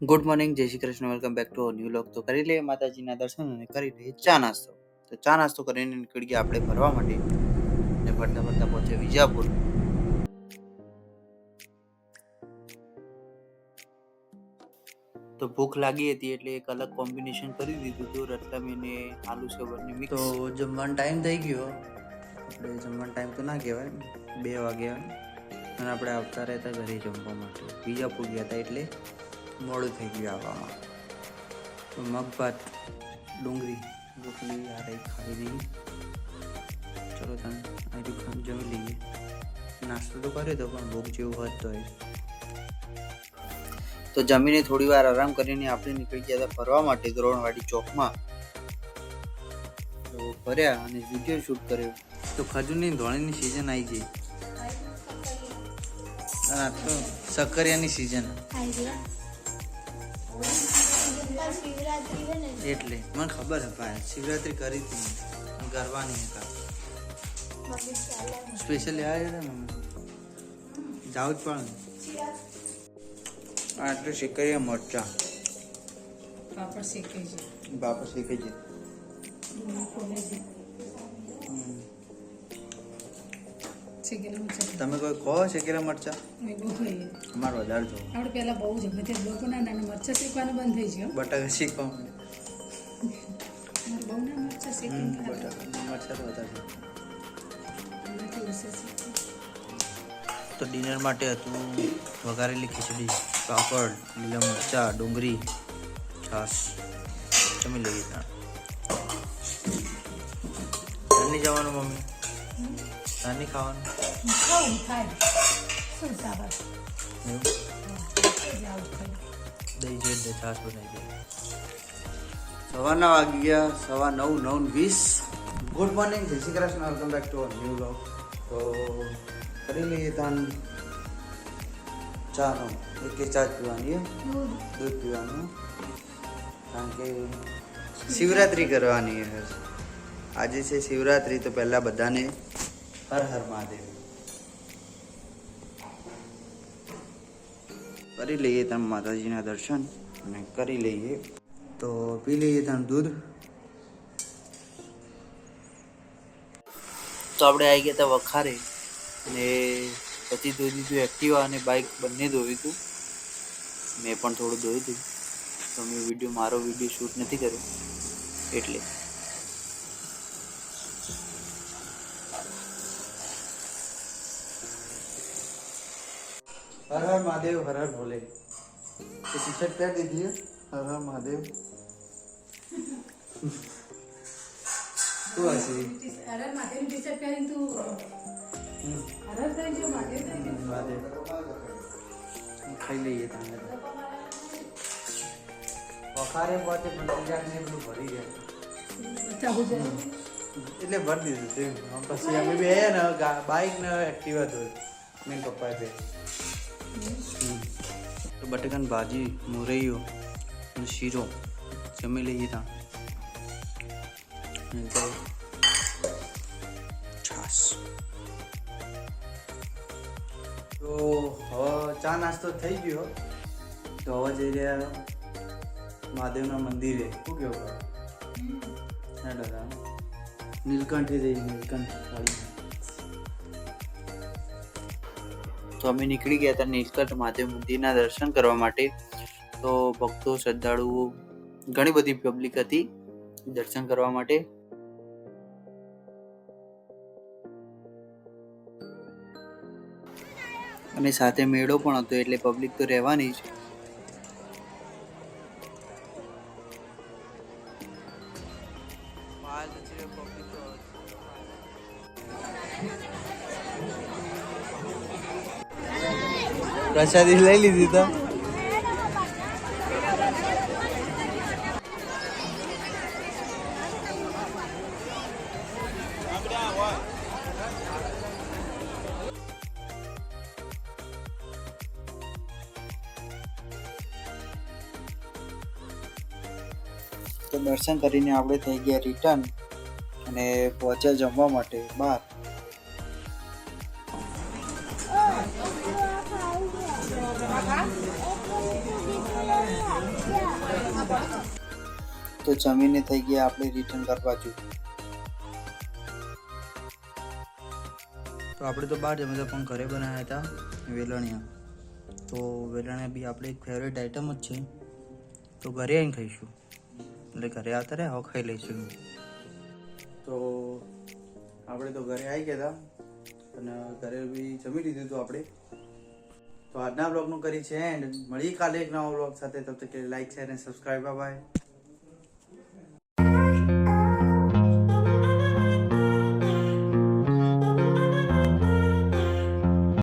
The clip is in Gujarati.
ગુડ મોર્નિંગ, જય Shri Krishna, welcome back to new vlog. તો કરી લઈએ માતાજીના દર્શન અને કરી લઈએ ચા નાસ્તો. તો ચા નાસ્તો કરીને નીકળી ગયા આપણે ફરવા માટે અને ફરતા ફરતા પહોંચે વિજાપુર. તો ભૂખ લાગી હતી એટલે એક અલગ કોમ્બિનેશન કરી દીધું હતું, રતલામી ને આલુ સેવરની મિક્સ. તો જમવાનો ટાઈમ થઈ ગયો. આપણે જમવાનો ટાઈમ તો ના કહેવાય, 2 વાગ્યા અને આપણે આવતા રહેતા ઘરે જમવા માટે. વિજાપુર ગયા હતા એટલે મોડું થઈ ગયું આવવામાં. તો મગ ભાત ડુંગળી રોટલી યારે ખાવી નહીં. ચલો તમે આજુ જમી લઈએ. નાસ્તો તો કર્યો હતો પણ ભૂખ જેવું હોત તો જમીને થોડી વાર આરામ કરીને આપણે નીકળી ગયા હતા ફરવા માટે દ્રોણવાડી ચોકમાં. તો ફર્યા અને વિડીયો શૂટ કર્યો. તો ખજૂરની ધોળીની સિઝન આવી ગઈ. આ તો સક્કરિયાની સિઝન એટલે મને ખબર હે ભાઈ, શિવરાત્રી કરી હતી ગરવાની હતા સ્પેશિયલી આવ્યા હતા મમ્મી. જાવ જ પણ આટલું શેકાયા મરચા બાપડ શેકે છે. તમે કોઈ કહો શેકેલા મરચા? અમારે વધારે જો આપણે પહેલા બહુ જ અમે ત્યાં લોકો ના મરચા શેકવાનું બંધ થઈ ગયું. બટાકા શીખવા બહુ ના મરચા શેકીને મરચા તો વધારે. તો ડિનર માટે હતું વઘારેલી ખીચડી, પાપડ, લીલા મરચા, ડુંગળી, છાશ. જમી લઈએ ત્યાં. નહીં જવાનું મમ્મી? નહીં ખાવાનું? દહીં છે એટલે છાશ બનાવી દઈએ. સવારના વાગી ગયા 9:20. ગુડ મોર્નિંગ, જય Shri Krishna, welcome back to new vlog. તો કરી લઈએ તાન ચાનો. એક ચા પીવાની, દૂધ પીવાનું, કારણ કે શિવરાત્રિ કરવાની આજે છે શિવરાત્રિ. તો પહેલાં બધાને હર હર મહાદેવ કરી લઈએ તમે માતાજીના દર્શન અને કરી લઈએ. તો પી લઈએ તમે દૂધ. તો આપણે આવી ગયા હતા વખારે અને પછી ધોઈ દીધું એક્ટિવા અને બાઇક બંને ધોયું હતું. મેં પણ થોડું ધોયું હતું. તો મેં મારો વિડીયો શૂટ નથી કર્યો એટલે. હર હર મહાદેવ, હર હર ભોલે. ટી શર્ટ પહેર દીધી, હર હર મહાદેવ. શું હશે? અરે માટેની ટી શર્ટ પહેરીને તું અરે થઈ ગયો મહાદેવ ખાઈ લઈએ તમે. વખારે પહોંચે પણ ને બધું ભરી જાય એટલે ભરી દીધું છે. પછી અમે બે ને બાઇક ને એક્ટિવા ધોઈ મેં પપ્પાએ બે. તો બટાકાની ભાજી, મોરૈયો અને શીરો જમી લઈએ ત્યાં. છાશ. તો હવે ચા નાસ્તો થઈ ગયો. તો હવે જઈ રહ્યા મહાદેવના મંદિરે. શું કેવું નીલકંઠે જઈએ. નીલકંઠ તો અમે નીકળી ગયા હતા નીલકંઠ મહાદેવ મંદિરના દર્શન કરવા માટે. તો ભક્તો, શ્રદ્ધાળુઓ, ઘણી બધી પબ્લિક હતી દર્શન કરવા માટે. અને સાથે મેળો પણ હતો એટલે પબ્લિક તો રહેવાની જ. પ્રસાદી લઈ લીધી તો દર્શન કરીને આપણે થઈ ગયા રિટર્ન અને પહોંચ્યા જમવા માટે બહાર. તો જમીને થઈ ગયા આપણે રિટર્ન કરવા જો. તો આપણે તો બહાર જમ્યા હતા પણ ઘરે બનાવ્યા હતા વેલણિયા. તો વેલણિયા બી આપણે એક ફેવરેટ આઈટમ જ છે. તો ઘરે આવીને ખાઈશું. એટલે ઘરે આવતા રહે હવે ખાઈ લઈશું. તો આપણે તો ઘરે આવી ગયા હતા અને ઘરે બી જમી લીધું હતું આપણે. તો આજના બ્લોગનું કરી છે એન્ડ મળીએ કાલે એક નવા બ્લોગ સાથે. તબ તક લાઈક શેર અને સબસ્ક્રાઈબ. બાય.